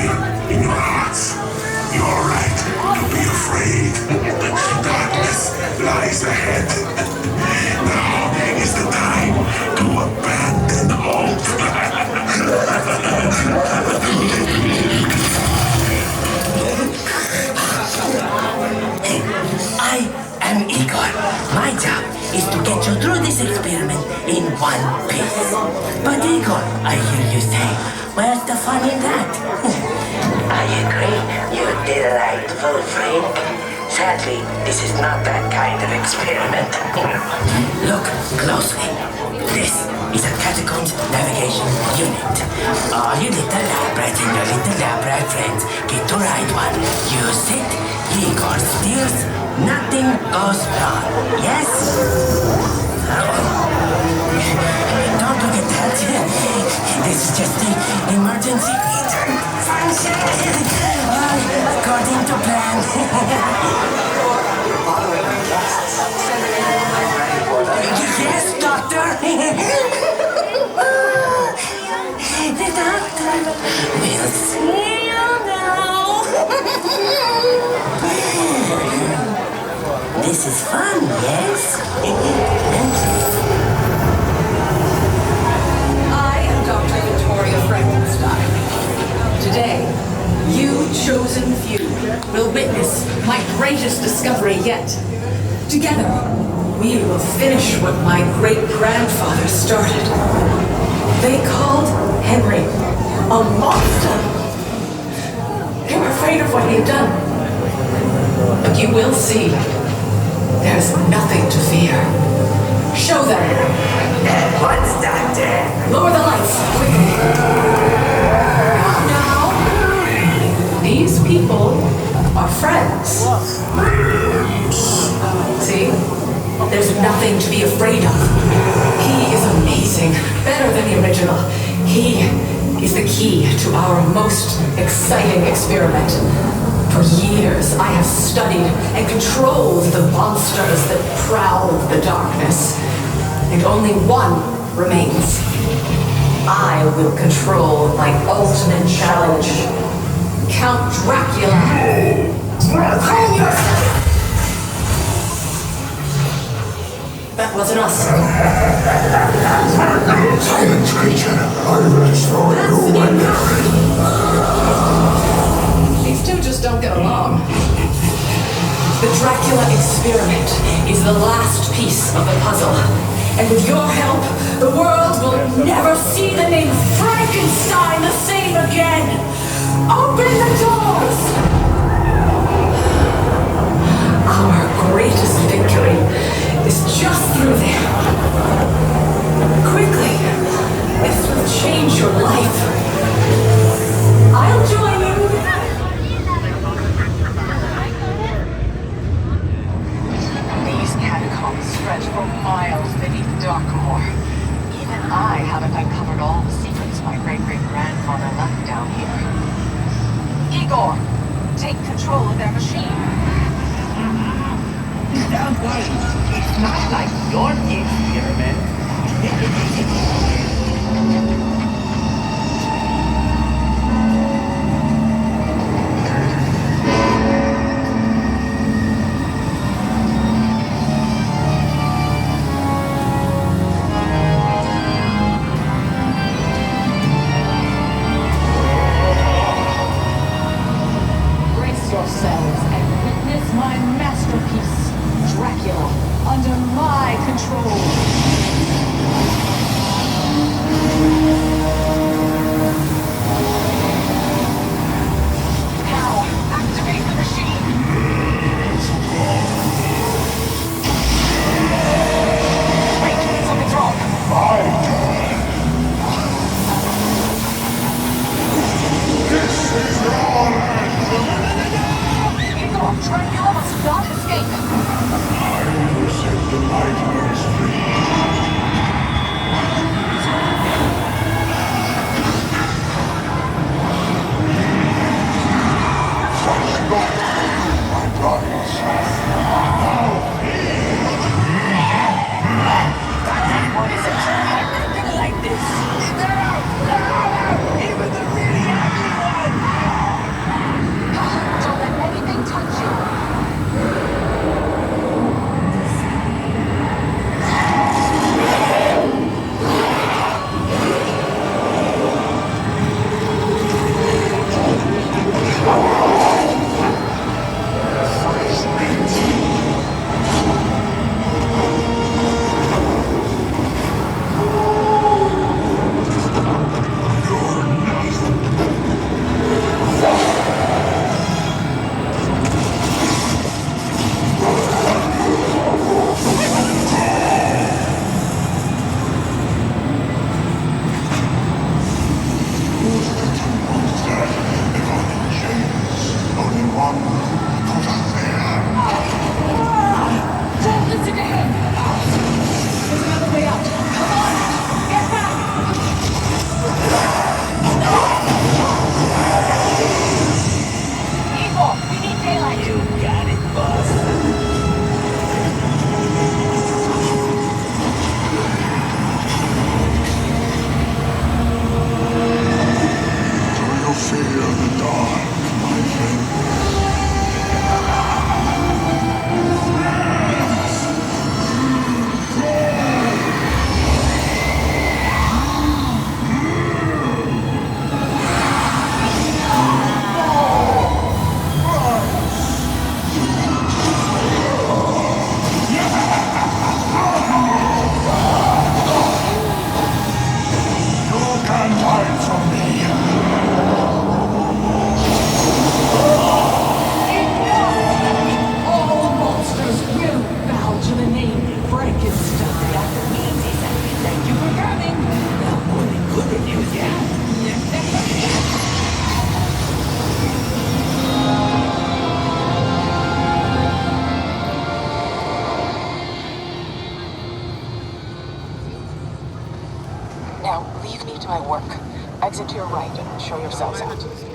in your hearts. You're right to be afraid. Darkness lies ahead. Now is the time to abandon hope. I am Igor. My job is to get you through this experiment in one piece. But Igor, I hear you say, where's the fun in that? I agree. You did right, Frank. Sadly, this is not that kind of experiment. Look closely. This is a Catacombs navigation unit. All you little lab rats and your little lab rat friends get to ride one. You sit, Igor steers, nothing goes wrong. Yes? Don't look at that. This is just the emergency function. According to plan. Yes, Doctor. The doctor will see you now. This is fun, yes? I am Dr. Victoria Frankenstein. Today, you chosen few will witness my greatest discovery yet. Together, we will finish what my great-grandfather started. They called Henry a monster. They were afraid of what he'd done. But you will see, there's nothing to fear. Show them. At once, Doctor. Lower the lights, quickly. Now, these people are friends. See? There's nothing to be afraid of. He is amazing, better than the original. He is the key to our most exciting experiment. For years, I have studied and controlled the monsters that prowl the darkness. And only one remains. I will control my ultimate challenge. Count Dracula. Calm yourself. That wasn't us. Silence, creature. I will destroy you when you're ready. These two just don't get along. The Dracula experiment is the last piece of the puzzle. And with your help, the world will never see the name Frankenstein the same again. Open the doors! Our greatest victory is just through there. Quickly, this will change your life. I'll join you. These catacombs stretch for miles beneath Darkmoor. Even I haven't uncovered all the secrets my great-great-grandfather left down here. Igor, take control of their machine. Don't worry, it's not like your experiment. Brace yourselves and witness my masterpiece, Dracula, under my control. my work. Exit to your right and show yourselves out.